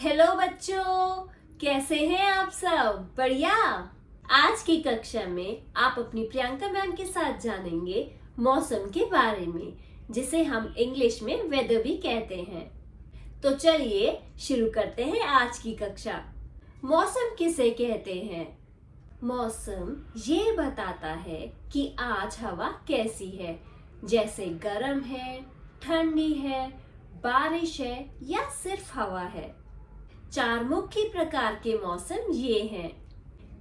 Hello बच्चों, कैसे हैं आप सब? बढ़िया। आज की कक्षा में आप अपनी प्रियंका मैम के साथ जानेंगे मौसम के बारे में, जिसे हम इंग्लिश में वेदर भी कहते हैं। तो चलिए शुरू करते हैं आज की कक्षा। मौसम किसे कहते हैं? मौसम ये बताता है कि आज हवा कैसी है, जैसे गर्म है, ठंडी है, बारिश है या सिर्फ हवा है। 4 मुख्य प्रकार के मौसम ये हैं।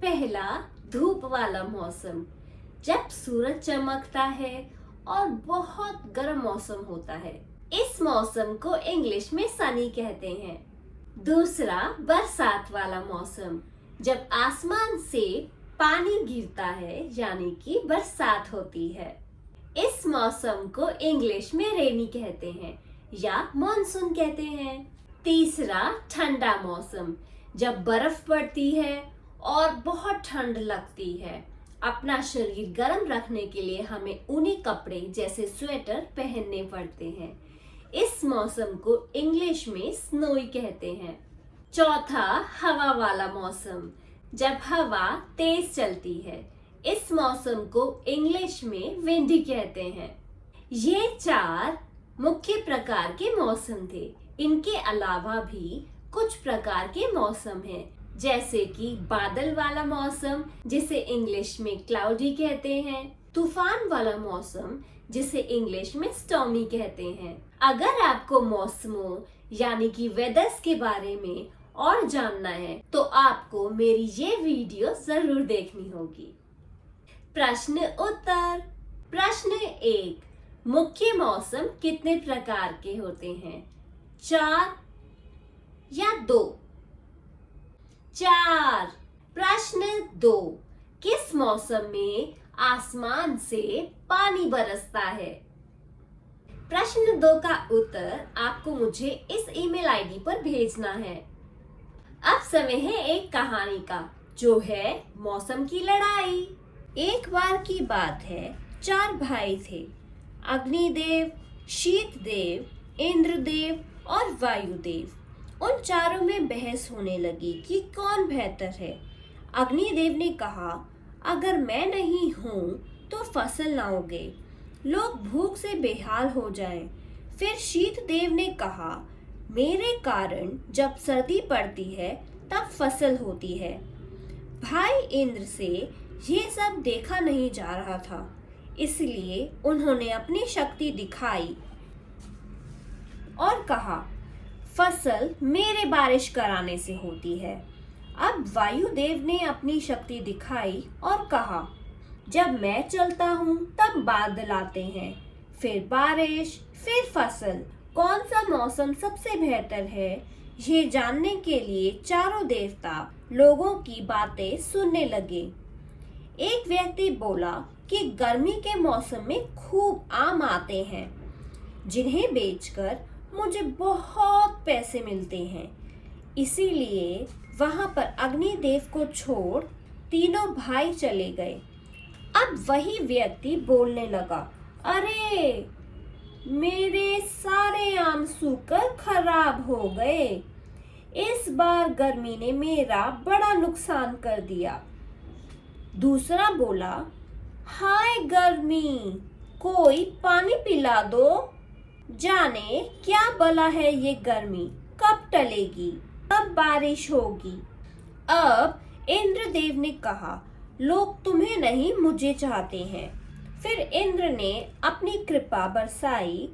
पहला, धूप वाला मौसम, जब सूरज चमकता है और बहुत गर्म मौसम होता है। इस मौसम को इंग्लिश में सनी कहते हैं। दूसरा, बरसात वाला मौसम, जब आसमान से पानी गिरता है यानी कि बरसात होती है। इस मौसम को इंग्लिश में रेनी कहते हैं या मॉनसून कहते हैं। तीसरा, ठंडा मौसम, जब बर्फ पड़ती है और बहुत ठंड लगती है। अपना शरीर गर्म रखने के लिए हमें ऊनी कपड़े जैसे स्वेटर पहनने पड़ते हैं। इस मौसम को इंग्लिश में स्नोई कहते हैं। चौथा, हवा वाला मौसम, जब हवा तेज चलती है। इस मौसम को इंग्लिश में विंडी कहते हैं। ये 4 मुख्य प्रकार के मौसम थे। इनके अलावा भी कुछ प्रकार के मौसम हैं, जैसे कि बादल वाला मौसम, जिसे इंग्लिश में क्लाउडी कहते हैं। तूफान वाला मौसम, जिसे इंग्लिश में स्टॉर्मी कहते हैं। अगर आपको मौसमों यानी कि वेदर्स के बारे में और जानना है तो आपको मेरी ये वीडियो जरूर देखनी होगी। प्रश्न उत्तर। प्रश्न 1, मुख्य मौसम कितने प्रकार के होते हैं? 4 या 2? 4। प्रश्न 2, किस मौसम में आसमान से पानी बरसता है? प्रश्न 2 का उत्तर आपको मुझे इस ईमेल आईडी पर भेजना है। अब समय है एक कहानी का, जो है मौसम की लड़ाई। एक बार की बात है, 4 भाई थे, अग्निदेव, शीतदेव, इंद्रदेव और वायुदेव। उन चारों में बहस होने लगी कि कौन बेहतर है। अग्निदेव ने कहा, अगर मैं नहीं हूँ तो फसल ना उगे, लोग भूख से बेहाल हो जाएं। फिर शीतदेव ने कहा, मेरे कारण जब सर्दी पड़ती है तब फसल होती है। भाई इंद्र से ये सब देखा नहीं जा रहा था, इसलिए उन्होंने अपनी शक्ति दिखाई और कहा, फसल मेरे बारिश कराने से होती है। अब वायुदेव ने अपनी शक्ति दिखाई और कहा, जब मैं चलता हूँ तब बादल आते हैं, फिर बारिश, फिर फसल। कौन सा मौसम सबसे बेहतर है, ये जानने के लिए चारों देवता लोगों की बातें सुनने लगे। एक व्यक्ति बोला कि गर्मी के मौसम में खूब आम आते हैं, जिन्हें बेचकर मुझे बहुत पैसे मिलते हैं। इसीलिए वहां पर अग्निदेव को छोड़ तीनों भाई चले गए। अब वही व्यक्ति बोलने लगा, अरे मेरे सारे आम सूखकर खराब हो गए। इस बार गर्मी ने मेरा बड़ा नुकसान कर दिया। दूसरा बोला, हाय गर्मी, कोई पानी पिला दो। जाने क्या भला है ये गर्मी, कब टलेगी, कब बारिश होगी। अब इंद्रदेव ने कहा, लोग तुम्हें नहीं मुझे चाहते हैं। फिर इंद्र ने अपनी कृपा बरसाई,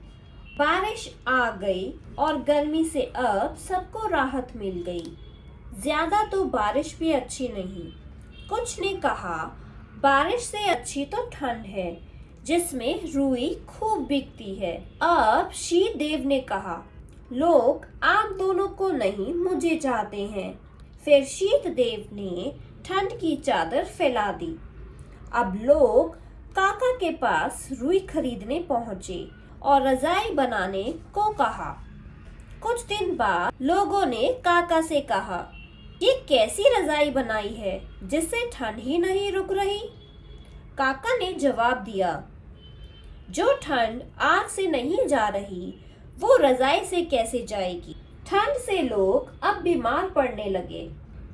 बारिश आ गई और गर्मी से अब सबको राहत मिल गई। ज्यादा तो बारिश भी अच्छी नहीं। कुछ ने कहा, बारिश से अच्छी तो ठंड है, जिसमें रुई खूब बिकती है। अब शीतदेव ने कहा, लोग आप दोनों को नहीं मुझे चाहते हैं। फिर शीतदेव ने ठंड की चादर फैला दी। अब लोग काका के पास रुई खरीदने पहुंचे और रजाई बनाने को कहा। कुछ दिन बाद लोगों ने काका से कहा, ये कैसी रजाई बनाई है जिससे ठंड ही नहीं रुक रही? काका ने जवाब दिया, जो ठंड आग से नहीं जा रही वो रजाई से कैसे जाएगी? ठंड से लोग अब बीमार पड़ने लगे।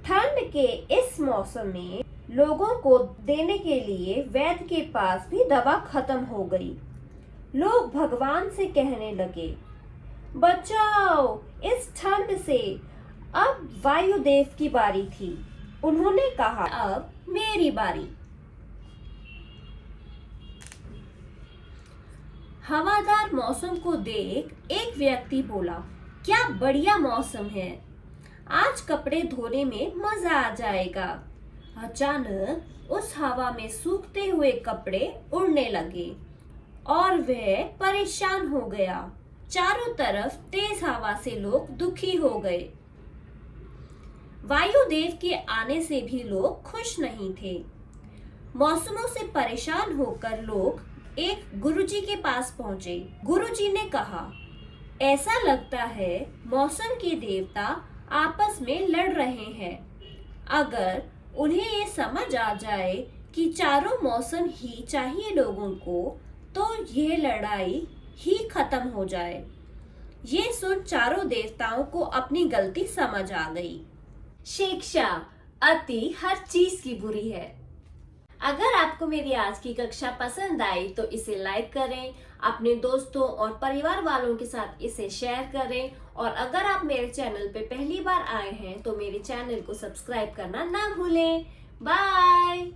ठंड के इस मौसम में लोगों को देने के लिए वैद्य के पास भी दवा खत्म हो गई। लोग भगवान से कहने लगे, बचाओ इस ठंड से। अब वायुदेव की बारी थी। उन्होंने कहा, अब मेरी बारी। हवादार मौसम को देख एक व्यक्ति बोला, क्या बढ़िया मौसम है, आज कपड़े धोने में मजा आ जाएगा। अचानक उस हवा में सूखते हुए कपड़े उड़ने लगे और वह परेशान हो गया। चारों तरफ तेज हवा से लोग दुखी हो गए। वायुदेव के आने से भी लोग खुश नहीं थे। मौसमों से परेशान होकर लोग एक गुरुजी के पास पहुंचे। गुरुजी ने कहा, ऐसा लगता है मौसम के देवता आपस में लड़ रहे हैं। अगर उन्हें ये समझ आ जाए कि चारों मौसम ही चाहिए लोगों को, तो यह लड़ाई ही खत्म हो जाए। ये सुन चारों देवताओं को अपनी गलती समझ आ गई। शिक्षा, अति हर चीज की बुरी है। अगर आपको मेरी आज की कक्षा पसंद आई तो इसे लाइक करें, अपने दोस्तों और परिवार वालों के साथ इसे शेयर करें और अगर आप मेरे चैनल पे पहली बार आए हैं तो मेरे चैनल को सब्सक्राइब करना ना भूलें। बाय।